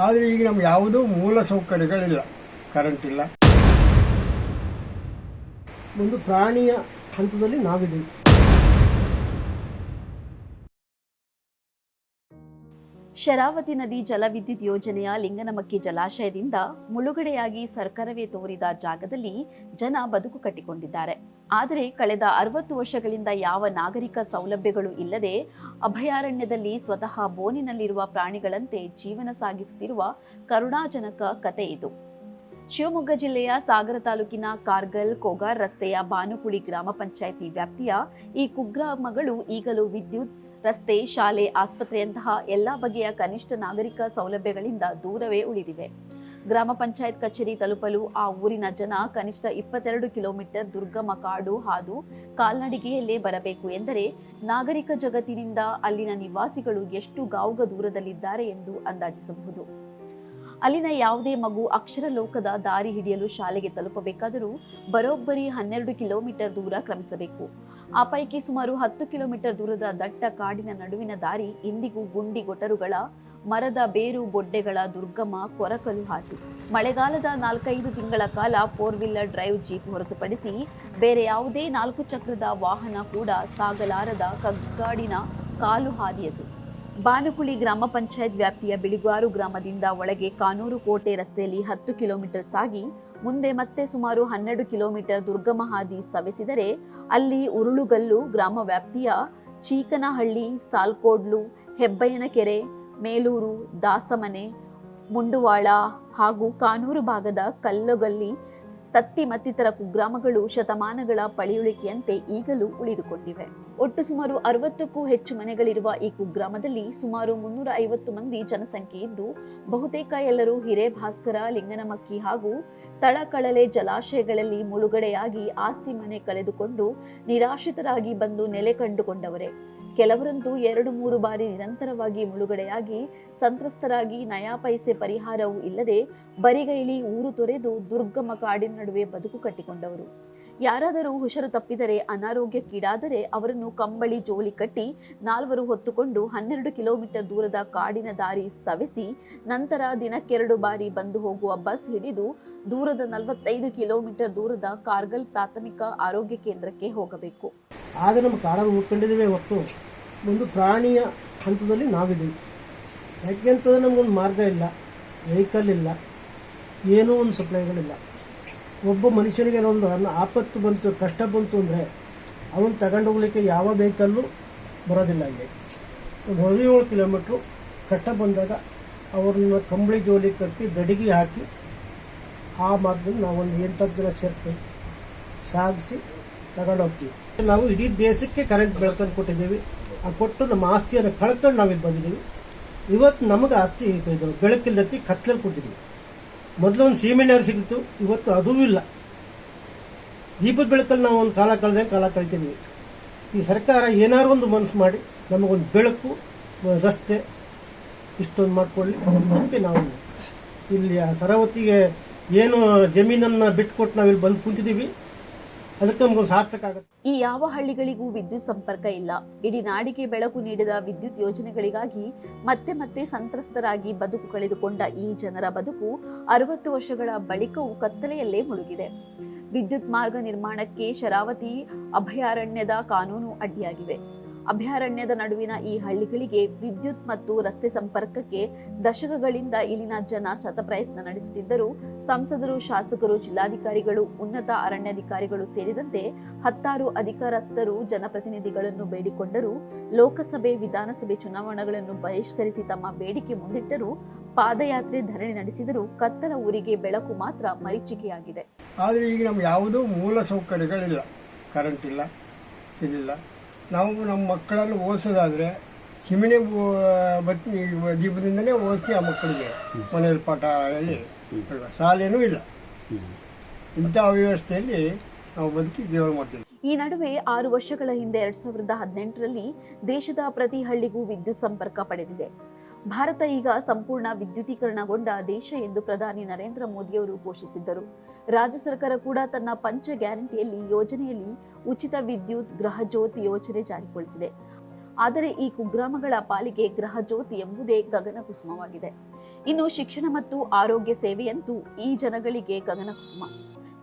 ಆದರೆ ಈಗ ನಮ್ಗೆ ಯಾವುದೂ ಮೂಲ ಸೌಕರ್ಯಗಳಿಲ್ಲ, ಕರೆಂಟ್ ಇಲ್ಲ. ಒಂದು ಪ್ರಾಣಿಯ ಹಂತದಲ್ಲಿ ನಾವಿದ್ದೀವಿ. ಶರಾವತಿ ನದಿ ಜಲವಿದ್ಯುತ್ ಯೋಜನೆಯ ಲಿಂಗನಮಕ್ಕಿ ಜಲಾಶಯದಿಂದ ಮುಳುಗಡೆಯಾಗಿ ಸರ್ಕಾರವೇ ತೋರಿದ ಜಾಗದಲ್ಲಿ ಜನ ಬದುಕು ಕಟ್ಟಿಕೊಂಡಿದ್ದಾರೆ. ಆದರೆ ಕಳೆದ 60 ವರ್ಷಗಳಿಂದ ಯಾವ ನಾಗರಿಕ ಸೌಲಭ್ಯಗಳು ಇಲ್ಲದೆ ಅಭಯಾರಣ್ಯದಲ್ಲಿ ಸ್ವತಃ ಬೋನಿನಲ್ಲಿರುವ ಪ್ರಾಣಿಗಳಂತೆ ಜೀವನ ಸಾಗಿಸುತ್ತಿರುವ ಕರುಣಾಜನಕ ಕತೆ ಇದು. ಶಿವಮೊಗ್ಗ ಜಿಲ್ಲೆಯ ಸಾಗರ ತಾಲೂಕಿನ ಕಾರ್ಗಲ್ ಕೋಗಾರ್ ರಸ್ತೆಯ ಬಾನುಕುಳಿ ಗ್ರಾಮ ಪಂಚಾಯಿತಿ ವ್ಯಾಪ್ತಿಯ ಈ ಕುಗ್ರಾಮಗಳು ಈಗಲೂ ವಿದ್ಯುತ್, ರಸ್ತೆ, ಶಾಲೆ, ಆಸ್ಪತ್ರೆಯಂತಹ ಎಲ್ಲಾ ಬಗೆಯ ಕನಿಷ್ಠ ನಾಗರಿಕ ಸೌಲಭ್ಯಗಳಿಂದ ದೂರವೇ ಉಳಿದಿವೆ. ಗ್ರಾಮ ಪಂಚಾಯತ್ ಕಚೇರಿ ತಲುಪಲು ಆ ಊರಿನ ಜನ ಕನಿಷ್ಠ 22 ಕಿಲೋಮೀಟರ್ ದುರ್ಗಮ ಕಾಡು ಹಾದು ಕಾಲ್ನಡಿಗೆಯಲ್ಲೇ ಬರಬೇಕು ಎಂದರೆ ನಾಗರಿಕ ಜಗತ್ತಿನಿಂದ ಅಲ್ಲಿನ ನಿವಾಸಿಗಳು ಎಷ್ಟು ಗಾವುಗ ದೂರದಲ್ಲಿದ್ದಾರೆ ಎಂದು ಅಂದಾಜಿಸಬಹುದು. ಅಲ್ಲಿನ ಯಾವುದೇ ಮಗು ಅಕ್ಷರ ಲೋಕದ ದಾರಿ ಹಿಡಿಯಲು ಶಾಲೆಗೆ ತಲುಪಬೇಕಾದರೂ ಬರೋಬ್ಬರಿ 12 ಕಿಲೋಮೀಟರ್ ದೂರ ಕ್ರಮಿಸಬೇಕು. ಆ ಪೈಕಿ ಸುಮಾರು 10 ಕಿಲೋಮೀಟರ್ ದೂರದ ದಟ್ಟ ಕಾಡಿನ ನಡುವಿನ ದಾರಿ ಇಂದಿಗೂ ಗುಂಡಿ ಗೊಟರುಗಳ, ಮರದ ಬೇರು ಬೊಡ್ಡೆಗಳ ದುರ್ಗಮ ಕೊರಕಲು ಹಾದಿ. ಮಳೆಗಾಲದ 4-5 ತಿಂಗಳ ಕಾಲ 4 ವೀಲರ್ ಡ್ರೈವ್ ಜೀಪ್ ಹೊರತುಪಡಿಸಿ ಬೇರೆ ಯಾವುದೇ 4 ಚಕ್ರದ ವಾಹನ ಕೂಡ ಸಾಗಲಾರದ ಕಗ್ಗಾಡಿನ ಕಾಲು ಹಾದಿಯದು. ಬಾನುಕುಳಿ ಗ್ರಾಮ ಪಂಚಾಯತ್ ವ್ಯಾಪ್ತಿಯ ಬಿಳಿಗಾರು ಗ್ರಾಮದಿಂದ ಒಳಗೆ ಕಾನೂರು ಕೋಟೆ ರಸ್ತೆಯಲ್ಲಿ 10 ಕಿಲೋಮೀಟರ್ ಸಾಗಿ ಮುಂದೆ ಮತ್ತೆ ಸುಮಾರು 12 ಕಿಲೋಮೀಟರ್ ದುರ್ಗಮ ಹಾದಿ ಸವೆಸಿದರೆ ಅಲ್ಲಿ ಉರುಳುಗಲ್ಲು ಗ್ರಾಮ ವ್ಯಾಪ್ತಿಯ ಚೀಕನಹಳ್ಳಿ, ಸಾಲ್ಕೋಡ್ಲು, ಹೆಬ್ಬಯ್ಯನಕೆರೆ, ಮೇಲೂರು, ದಾಸಮನೆ, ಮುಂಡುವಾಳ ಹಾಗೂ ಕಾನೂರು ಭಾಗದ ಕಲ್ಲಗಲ್ಲಿ, ತತ್ತಿ ಮತ್ತಿತರ ಕುಗ್ರಾಮಗಳು ಶತಮಾನಗಳ ಪಳಿಯುಳಿಕೆಯಂತೆ ಈಗಲೂ ಉಳಿದುಕೊಂಡಿವೆ. ಒಟ್ಟು ಸುಮಾರು 60ಕ್ಕೂ ಹೆಚ್ಚು ಮನೆಗಳಿರುವ ಈ ಕುಗ್ರಾಮದಲ್ಲಿ ಸುಮಾರು 350 ಮಂದಿ ಜನಸಂಖ್ಯೆ ಇದ್ದು, ಬಹುತೇಕ ಎಲ್ಲರೂ ಹಿರೇಭಾಸ್ಕರ, ಲಿಂಗನಮಕ್ಕಿ ಹಾಗೂ ತಳಕಳಲೆ ಜಲಾಶಯಗಳಲ್ಲಿ ಮುಳುಗಡೆಯಾಗಿ ಆಸ್ತಿ ಮನೆ ಕಳೆದುಕೊಂಡು ನಿರಾಶ್ರಿತರಾಗಿ ಬಂದು ನೆಲೆ ಕಂಡುಕೊಂಡವರೇ. ಕೆಲವರಂತೂ 2-3 ಬಾರಿ ನಿರಂತರವಾಗಿ ಮುಳುಗಡೆಯಾಗಿ ಸಂತ್ರಸ್ತರಾಗಿ ನಯಾ ಪೈಸೆ ಪರಿಹಾರವೂ ಇಲ್ಲದೆ ಬರಿಗೈಲಿ ಊರು ತೊರೆದು ದುರ್ಗಮ ಕಾಡಿನ ನಡುವೆ ಬದುಕು ಕಟ್ಟಿಕೊಂಡವರು. ಯಾರಾದರೂ ಹುಷಾರು ತಪ್ಪಿದರೆ, ಅನಾರೋಗ್ಯಕ್ಕೀಡಾದರೆ ಅವರನ್ನು ಕಂಬಳಿ ಜೋಲಿ ಕಟ್ಟಿ 4 ಹೊತ್ತುಕೊಂಡು 12 ಕಿಲೋಮೀಟರ್ ದೂರದ ಕಾಡಿನ ದಾರಿ ಸವೆಸಿ ನಂತರ ದಿನಕ್ಕೆ 2 ಬಾರಿ ಬಂದು ಹೋಗುವ ಬಸ್ ಹಿಡಿದು ದೂರದ 45 ಕಿಲೋಮೀಟರ್ ದೂರದ ಕಾರ್ಗಲ್ ಪ್ರಾಥಮಿಕ ಆರೋಗ್ಯ ಕೇಂದ್ರಕ್ಕೆ ಹೋಗಬೇಕು. ಆದರೆ ನಮ್ಮ ಕಾಡನ್ನು ಉಳ್ಕೊಂಡಿದ್ದೇವೆ ಹೊತ್ತು ಒಂದು ಪ್ರಾಣಿಯ ಹಂತದಲ್ಲಿ ನಾವಿದ್ದೀವಿ. ಯಾಕೆಂತಂದರೆ ನಮಗೊಂದು ಮಾರ್ಗ ಇಲ್ಲ, ವೆಹಿಕಲ್ ಇಲ್ಲ, ಏನೂ ಒಂದು ಸಪ್ಲೈಗಳಿಲ್ಲ. ಒಬ್ಬ ಮನುಷ್ಯನಿಗೆ ಒಂದು ಆಪತ್ತು ಬಂತು, ಕಷ್ಟ ಬಂತು ಅಂದರೆ ಅವನು ತಗೊಂಡು ಹೋಗ್ಲಿಕ್ಕೆ ಯಾವ ವೆಹಿಕಲ್ಲು ಬರೋದಿಲ್ಲ. ಅಲ್ಲಿ ಒಂದು 17 ಕಿಲೋಮೀಟ್ರು ಕಷ್ಟ ಬಂದಾಗ ಅವ್ರನ್ನ ಕಂಬಳಿ ಜೋಲಿ ಕಟ್ಟಿ ದಡಿಗೆ ಹಾಕಿ ಆ ಮಾರ್ಗದಲ್ಲಿ ನಾವೊಂದು 8-10 ಜನ ಸೇರ್ಕೊಂಡು ಸಾಗಿಸಿ ತಗೊಂಡೋಗ್ತೀವಿ. ನಾವು ಇಡೀ ದೇಶಕ್ಕೆ ಕರೆಂಟ್ ಬೆಳ್ಕೊಂಡು ಕೊಟ್ಟಿದ್ದೀವಿ. ಆ ಕೊಟ್ಟು ನಮ್ಮ ಆಸ್ತಿಯನ್ನು ಕಳ್ಕೊಂಡು ನಾವಿಲ್ಲಿ ಬಂದಿದ್ದೀವಿ. ಇವತ್ತು ನಮಗೆ ಆಸ್ತಿ ಇದು ಬೆಳಕಿಲ್ಲದತ್ತಿ ಕತ್ಲಲ್ಲಿ ಕೂತಿದ್ದೀವಿ. ಮೊದಲು ಒಂದು ಸೀಮೆಣ್ಣೆ ಸಿಗಿತ್ತು, ಇವತ್ತು ಅದೂ ಇಲ್ಲ. ದೀಪದ ಬೆಳಕಲ್ಲಿ ನಾವು ಒಂದು ಕಾಲ ಕಳಿತಿದ್ದೀವಿ. ಈ ಸರ್ಕಾರ ಏನಾದ್ರು ಒಂದು ಮನಸ್ಸು ಮಾಡಿ ನಮಗೊಂದು ಬೆಳಕು, ರಸ್ತೆ ಇಷ್ಟೊಂದು ಮಾಡಿಕೊಳ್ಳಿ. ಅದಕ್ಕೆ ನಾವು ಇಲ್ಲಿ ಸರಾವತಿಗೆ ಏನು ಜಮೀನನ್ನು ಬಿಟ್ಟುಕೊಟ್ಟು ನಾವಿಲ್ಲಿ ಬಂದು ಕುಂತಿದ್ದೀವಿ. ಅದಕ್ಕೆ ನಮಗೊಂದು ಸಾರ್ಥಕ ಆಗುತ್ತೆ. ಈ ಯಾವ ಹಳ್ಳಿಗಳಿಗೂ ವಿದ್ಯುತ್ ಸಂಪರ್ಕ ಇಲ್ಲ. ಇಡೀ ನಾಡಿಗೆ ಬೆಳಕು ನೀಡಿದ ವಿದ್ಯುತ್ ಯೋಜನೆಗಳಿಗಾಗಿ ಮತ್ತೆ ಮತ್ತೆ ಸಂತ್ರಸ್ತರಾಗಿ ಬದುಕು ಕಳೆದುಕೊಂಡ ಈ ಜನರ ಬದುಕು 60 ವರ್ಷಗಳ ಬಳಿಕವೂ ಕತ್ತಲೆಯಲ್ಲೇ ಮುಳುಗಿದೆ. ವಿದ್ಯುತ್ ಮಾರ್ಗ ನಿರ್ಮಾಣಕ್ಕೆ ಶರಾವತಿ ಅಭಯಾರಣ್ಯದ ಕಾನೂನು ಅಡ್ಡಿಯಾಗಿವೆ. ಅಭಯಾರಣ್ಯದ ನಡುವಿನ ಈ ಹಳ್ಳಿಗಳಿಗೆ ವಿದ್ಯುತ್ ಮತ್ತು ರಸ್ತೆ ಸಂಪರ್ಕಕ್ಕೆ ದಶಕಗಳಿಂದ ಇಲ್ಲಿನ ಜನ ಶತಪ್ರಯತ್ನ ನಡೆಸುತ್ತಿದ್ದರೂ ಸಂಸದರು, ಶಾಸಕರು, ಜಿಲ್ಲಾಧಿಕಾರಿಗಳು, ಉನ್ನತ ಅರಣ್ಯಾಧಿಕಾರಿಗಳು ಸೇರಿದಂತೆ 10 ಅಧಿಕಾರಸ್ಥರು ಜನಪ್ರತಿನಿಧಿಗಳನ್ನು ಬೇಡಿಕೊಂಡರೂ, ಲೋಕಸಭೆ, ವಿಧಾನಸಭೆ ಚುನಾವಣೆಗಳನ್ನು ಬಹಿಷ್ಕರಿಸಿ ತಮ್ಮ ಬೇಡಿಕೆ ಮುಂದಿಟ್ಟರೂ, ಪಾದಯಾತ್ರೆ, ಧರಣಿ ನಡೆಸಿದರೂ ಕತ್ತಲ ಊರಿಗೆ ಬೆಳಕು ಮಾತ್ರ ಮರೀಚಿಕೆಯಾಗಿದೆ. ಆದರೆ ಈಗ ನಮ್ಗೆ ಯಾವುದೂ ಮೂಲ ಸೌಕರ್ಯಗಳಿಲ್ಲ, ಕರೆಂಟ್ ಇಲ್ಲ, ಇದಿಲ್ಲ. ನಾವು ನಮ್ಮ ಮಕ್ಕಳನ್ನು ಓದಿಸೋದಾದರೆ ಸಿಮಿಣಿ ದೀಪದಿಂದನೇ ಓದಿಸಿ ಆ ಮಕ್ಕಳಿಗೆ ಮನೆಯಲ್ಲಿ ಪಾಠ ಹೇಳಿ, ಶಾಲೆನೂ ಇಲ್ಲ. ಇಂಥ ವ್ಯವಸ್ಥೆಯಲ್ಲಿ ನಾವು ಬದುಕಿ ಜೀವನ ಮಾಡ್ತೀವಿ. ಈ ನಡುವೆ 6 ವರ್ಷಗಳ ಹಿಂದೆ 2018ರಲ್ಲಿ ದೇಶದ ಪ್ರತಿ ಹಳ್ಳಿಗೂ ವಿದ್ಯುತ್ ಸಂಪರ್ಕ ಪಡೆದಿದೆ. ಭಾರತ ಈಗ ಸಂಪೂರ್ಣ ವಿದ್ಯುದೀಕರಣಗೊಂಡ ದೇಶ ಎಂದು ಪ್ರಧಾನಿ ನರೇಂದ್ರ ಮೋದಿಯವರು ಘೋಷಿಸಿದ್ದರು. ರಾಜ್ಯ ಸರ್ಕಾರ ಕೂಡ ತನ್ನ ಪಂಚ ಗ್ಯಾರಂಟಿಯಲ್ಲಿ ಯೋಜನೆಯಲ್ಲಿ ಉಚಿತ ವಿದ್ಯುತ್ ಗೃಹಜ್ಯೋತಿ ಯೋಜನೆ ಜಾರಿಗೊಳಿಸಿದೆ. ಆದರೆ ಈ ಕುಗ್ರಾಮಗಳ ಪಾಲಿಗೆ ಗೃಹಜ್ಯೋತಿ ಎಂಬುದೇ ಗಗನ ಕುಸುಮವಾಗಿದೆ. ಇನ್ನು ಶಿಕ್ಷಣ ಮತ್ತು ಆರೋಗ್ಯ ಸೇವೆಯಂತೂ ಈ ಜನಗಳಿಗೆ ಗಗನ ಕುಸುಮ.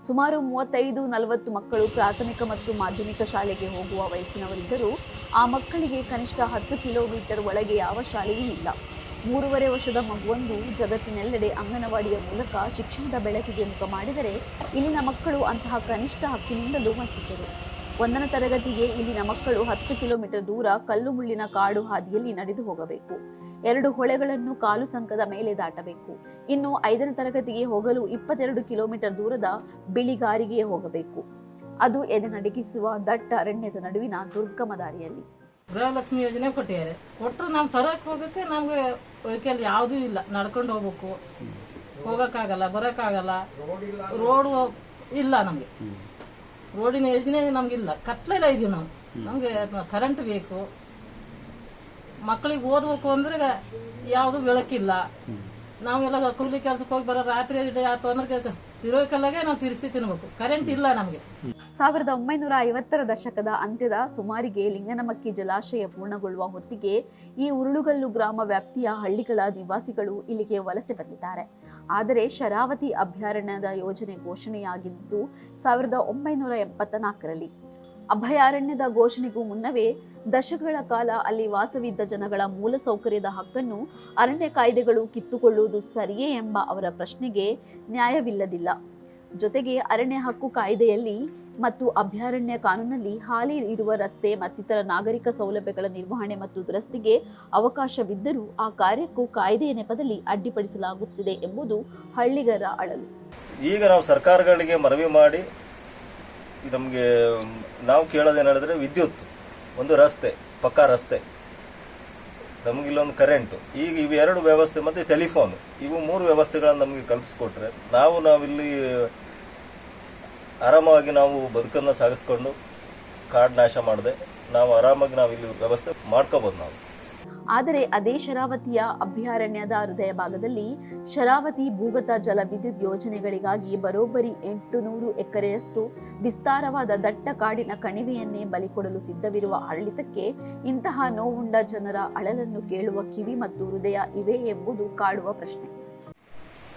ಸುಮಾರು 35-40 ಮಕ್ಕಳು ಪ್ರಾಥಮಿಕ ಮತ್ತು ಮಾಧ್ಯಮಿಕ ಶಾಲೆಗೆ ಹೋಗುವ ವಯಸ್ಸಿನವರಿದ್ದರೂ ಆ ಮಕ್ಕಳಿಗೆ ಕನಿಷ್ಠ 10 ಕಿಲೋಮೀಟರ್ ಒಳಗೆ ಯಾವ ಶಾಲೆಯೂ ಇಲ್ಲ. 3.5 ವರ್ಷದ ಮಗುವೊಂದು ಜಗತ್ತಿನೆಲ್ಲೆಡೆ ಅಂಗನವಾಡಿಯ ಮೂಲಕ ಶಿಕ್ಷಣದ ಬೆಳಕಿಗೆ ಮುಖ ಮಾಡಿದರೆ ಇಲ್ಲಿನ ಮಕ್ಕಳು ಅಂತಹ ಕನಿಷ್ಠ ಹಕ್ಕಿನಿಂದಲೂ ವಂಚಿತರು. 1ನೇ ತರಗತಿಗೆ ಇಲ್ಲಿನ ಮಕ್ಕಳು 10 ಕಿಲೋಮೀಟರ್ ದೂರ ಕಲ್ಲು ಮುಳ್ಳಿನ ಕಾಡು ಹಾದಿಯಲ್ಲಿ ನಡೆದು ಹೋಗಬೇಕು. 2 ಹೊಳೆಗಳನ್ನು ಕಾಲು ಸಂಕದ ಮೇಲೆ ದಾಟಬೇಕು. ಇನ್ನು 5ನೇ ತರಗತಿಗೆ ಹೋಗಲು 22 ಕಿಲೋಮೀಟರ್ ದೂರದ ಬಿಳಿಗಾರಿಗೆ ಹೋಗಬೇಕು. ಅದು ಎದೆ ನಡುಗಿಸುವ ದಟ್ಟ ಅರಣ್ಯದ ನಡುವಿನ ದುರ್ಗಮ ದಾರಿಯಲ್ಲಿ. ಗೃಹಲಕ್ಷ್ಮಿ ಯೋಜನೆ ಕೊಟ್ಟಿದ್ದಾರೆ. ಕೊಟ್ಟರು ನಾವು ತರಕ್ಕೆ ಹೋಗಕ್ಕೆ ನಮ್ಗೆ ವೆಹಿಕಲ್ ಯಾವುದೂ ಇಲ್ಲ. ನಡ್ಕೊಂಡು ಹೋಗ್ಬೇಕು, ಹೋಗಕ್ಕಾಗಲ್ಲ, ಬರೋಕ್ಕಾಗಲ್ಲ. ರೋಡ್ ಇಲ್ಲ, ನಮ್ಗೆ ರೋಡಿನ ಯೋಜನೆ ನಮ್ಗಿಲ್ಲ. ಕತ್ಲೆಲ್ಲ ಇದೀವಿ ನಾವು. ನಮ್ಗೆ ಕರೆಂಟ್ ಬೇಕು. ಮಕ್ಕಳಿಗೆ ಓದ್ಬೇಕು ಅಂದ್ರೆ ಯಾವುದು ಬೆಳಕಿಲ್ಲ. ನಾವೆಲ್ಲ ಕೂಲಿ ಕೆಲಸಕ್ಕೆ ಹೋಗಿ ಬರೋ ರಾತ್ರಿ ಆಯ್ತು ಅಂದ್ರೆ ತಿರೋಕಲ್ಲಾಗೆ ನಾವು ತಿರ್ಸ್ತಿ ತಿನ್ಬೇಕು. ಕರೆಂಟ್ ಇಲ್ಲ ನಮ್ಗೆ. 1950ರ ದಶಕದ ಅಂತ್ಯದ ಸುಮಾರಿಗೆ ಲಿಂಗನಮಕ್ಕಿ ಜಲಾಶಯ ಪೂರ್ಣಗೊಳ್ಳುವ ಹೊತ್ತಿಗೆ ಈ ಉರುಳುಗಲ್ಲು ಗ್ರಾಮ ವ್ಯಾಪ್ತಿಯ ಹಳ್ಳಿಗಳ ನಿವಾಸಿಗಳು ಇಲ್ಲಿಗೆ ವಲಸೆ ಬಂದಿದ್ದಾರೆ. ಆದರೆ ಶರಾವತಿ ಅಭಯಾರಣ್ಯದ ಯೋಜನೆ ಘೋಷಣೆಯಾಗಿದ್ದು 1984ರಲ್ಲಿ. ಅಭಯಾರಣ್ಯದ ಘೋಷಣೆಗೂ ಮುನ್ನವೇ ದಶಕಗಳ ಕಾಲ ಅಲ್ಲಿ ವಾಸವಿದ್ದ ಜನಗಳ ಮೂಲಸೌಕರ್ಯದ ಹಕ್ಕನ್ನು ಅರಣ್ಯ ಕಾಯ್ದೆಗಳು ಕಿತ್ತುಕೊಳ್ಳುವುದು ಸರಿಯೇ ಎಂಬ ಅವರ ಪ್ರಶ್ನೆಗೆ ನ್ಯಾಯವಿಲ್ಲದಿಲ್ಲ. ಜೊತೆಗೆ ಅರಣ್ಯ ಹಕ್ಕು ಕಾಯ್ದೆಯಲ್ಲಿ ಮತ್ತು ಅಭಯಾರಣ್ಯ ಕಾನೂನಲ್ಲಿ ಹಾಲಿ ಇರುವ ರಸ್ತೆ ಮತ್ತಿತರ ನಾಗರಿಕ ಸೌಲಭ್ಯಗಳ ನಿರ್ವಹಣೆ ಮತ್ತು ದುರಸ್ತಿಗೆ ಅವಕಾಶವಿದ್ದರೂ ಆ ಕಾರ್ಯಕ್ಕೂ ಕಾಯ್ದೆಯ ನೆಪದಲ್ಲಿ ಅಡ್ಡಿಪಡಿಸಲಾಗುತ್ತಿದೆ ಎಂಬುದು ಹಳ್ಳಿಗರ ಅಳಲು. ಈಗ ನಾವು ಸರ್ಕಾರಗಳಿಗೆ ಮನವಿ ಮಾಡಿ ನಮಗೆ ನಾವು ಕೇಳೋದೇನು ಹೇಳಿದ್ರೆ ವಿದ್ಯುತ್, ಒಂದು ರಸ್ತೆ, ಪಕ್ಕಾ ರಸ್ತೆ, ನಮಗಿಲ್ಲೊಂದು ಕರೆಂಟು, ಈಗ ಇವೆರಡು ವ್ಯವಸ್ಥೆ ಮತ್ತು ಟೆಲಿಫೋನ್, ಇವು 3 ವ್ಯವಸ್ಥೆಗಳನ್ನು ನಮಗೆ ಕಲ್ಪಿಸ್ಕೊಟ್ರೆ ನಾವಿಲ್ಲಿ ಆರಾಮಾಗಿ ನಾವು ಬದುಕನ್ನು ಸಾಗಿಸ್ಕೊಂಡು ಕಾಡು ನಾಶ ಮಾಡದೆ ನಾವು ಆರಾಮಾಗಿ ನಾವಿಲ್ಲಿ ವ್ಯವಸ್ಥೆ ಮಾಡ್ಕೋಬೋದು ನಾವು. ಆದರೆ ಅದೇ ಶರಾವತಿಯ ಅಭಯಾರಣ್ಯದ ಹೃದಯ ಭಾಗದಲ್ಲಿ ಶರಾವತಿ ಭೂಗತ ಜಲ ವಿದ್ಯುತ್ ಯೋಜನೆಗಳಿಗಾಗಿ ಬರೋಬ್ಬರಿ 800 ಎಕರೆಯಷ್ಟು ವಿಸ್ತಾರವಾದ ದಟ್ಟ ಕಾಡಿನ ಕಣಿವೆಯನ್ನೇ ಬಲಿಕೊಡಲು ಸಿದ್ಧವಿರುವ ಆಡಳಿತಕ್ಕೆ ಇಂತಹ ನೋವುಂಡ ಜನರ ಅಳಲನ್ನು ಕೇಳುವ ಕಿವಿ ಮತ್ತು ಹೃದಯ ಇವೆ ಎಂಬುದು ಕಾಡುವ ಪ್ರಶ್ನೆ.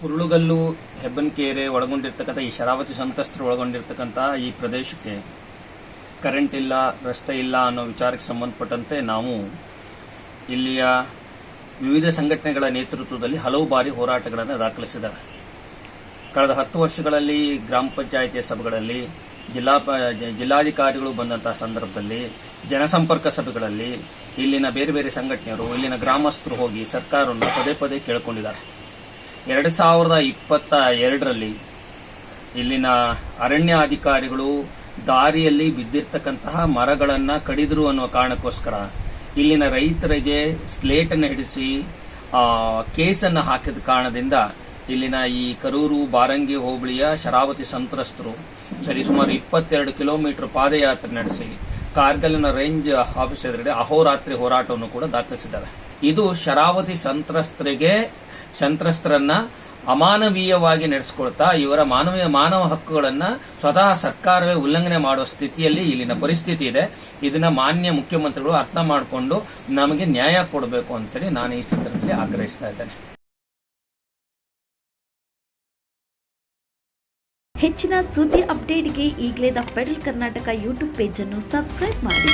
ಉರುಳುಗಲ್ಲು, ಹೆಬ್ಬನ್ಕೆರೆ ಒಳಗೊಂಡಿರ್ತಕ್ಕಂಥ ಈ ಶರಾವತಿ ಸಂತ್ರಸ್ತರು ಒಳಗೊಂಡಿರ್ತಕ್ಕಂಥ ಈ ಪ್ರದೇಶಕ್ಕೆ ಕರೆಂಟ್ ಇಲ್ಲ, ರಸ್ತೆ ಇಲ್ಲ ಅನ್ನೋ ವಿಚಾರಕ್ಕೆ ಸಂಬಂಧಪಟ್ಟಂತೆ ನಾವು ಇಲ್ಲಿಯ ವಿವಿಧ ಸಂಘಟನೆಗಳ ನೇತೃತ್ವದಲ್ಲಿ ಹಲವು ಬಾರಿ ಹೋರಾಟಗಳನ್ನು ದಾಖಲಿಸಿದ್ದಾರೆ. ಕಳೆದ 10 ವರ್ಷಗಳಲ್ಲಿ ಗ್ರಾಮ ಪಂಚಾಯಿತಿಯ ಸಭೆಗಳಲ್ಲಿ, ಜಿಲ್ಲಾಧಿಕಾರಿಗಳು ಬಂದಂತಹ ಸಂದರ್ಭದಲ್ಲಿ, ಜನಸಂಪರ್ಕ ಸಭೆಗಳಲ್ಲಿ ಇಲ್ಲಿನ ಬೇರೆ ಬೇರೆ ಸಂಘಟನೆಯರು, ಇಲ್ಲಿನ ಗ್ರಾಮಸ್ಥರು ಹೋಗಿ ಸರ್ಕಾರವನ್ನು ಪದೇ ಪದೇ ಕೇಳಿಕೊಂಡಿದ್ದಾರೆ. 2022ರಲ್ಲಿ ಇಲ್ಲಿನ ಅರಣ್ಯ ಅಧಿಕಾರಿಗಳು ದಾರಿಯಲ್ಲಿ ಬಿದ್ದಿರ್ತಕ್ಕಂತಹ ಮರಗಳನ್ನು ಕಡಿದ್ರು ಅನ್ನುವ ಕಾರಣಕ್ಕೋಸ್ಕರ ಇಲ್ಲಿನ ರೈತರಿಗೆ ಸ್ಲೇಟ್ ಅನ್ನು ಹಿಡಿಸಿ ಕೇಸನ್ನು ಹಾಕಿದ ಕಾರಣದಿಂದ ಇಲ್ಲಿನ ಈ ಕರೂರು ಬಾರಂಗಿ ಹೋಬಳಿಯ ಶರಾವತಿ ಸಂತ್ರಸ್ತರು ಸರಿಸುಮಾರು 22 ಕಿಲೋಮೀಟರ್ ಪಾದಯಾತ್ರೆ ನಡೆಸಿ ಕಾರ್ಗಲ್ನ ರೇಂಜ್ ಆಫೀಸ್ ಎದುರುಗಡೆ ಅಹೋರಾತ್ರಿ ಹೋರಾಟವನ್ನು ಕೂಡ ದಾಖಲಿಸಿದ್ದಾರೆ. ಇದು ಶರಾವತಿ ಸಂತ್ರಸ್ತರನ್ನ ಅಮಾನವೀಯವಾಗಿ ನಡೆಸಿಕೊಳ್ತಾ ಇವರ ಮಾನವ ಹಕ್ಕುಗಳನ್ನ ಸ್ವತಃ ಸರ್ಕಾರವೇ ಉಲ್ಲಂಘನೆ ಮಾಡುವ ಸ್ಥಿತಿಯಲ್ಲಿ ಇಲ್ಲಿನ ಪರಿಸ್ಥಿತಿ ಇದೆ. ಇದನ್ನ ಮಾನ್ಯ ಮುಖ್ಯಮಂತ್ರಿಗಳು ಅರ್ಥ ಮಾಡಿಕೊಂಡು ನಮಗೆ ನ್ಯಾಯ ಕೊಡಬೇಕು ಅಂತೇಳಿ ನಾನು ಈ ಸಂದರ್ಭದಲ್ಲಿ ಆಗ್ರಹಿಸ್ತಾ ಇದ್ದೇನೆ. ಹೆಚ್ಚಿನ ಸುದ್ದಿ ಅಪ್ಡೇಟ್ಗೆ ಈಗಲೇ the federal Karnataka YouTube page ಅನ್ನು ಸಬ್ಸ್ಕ್ರೈಬ್ ಮಾಡಿ.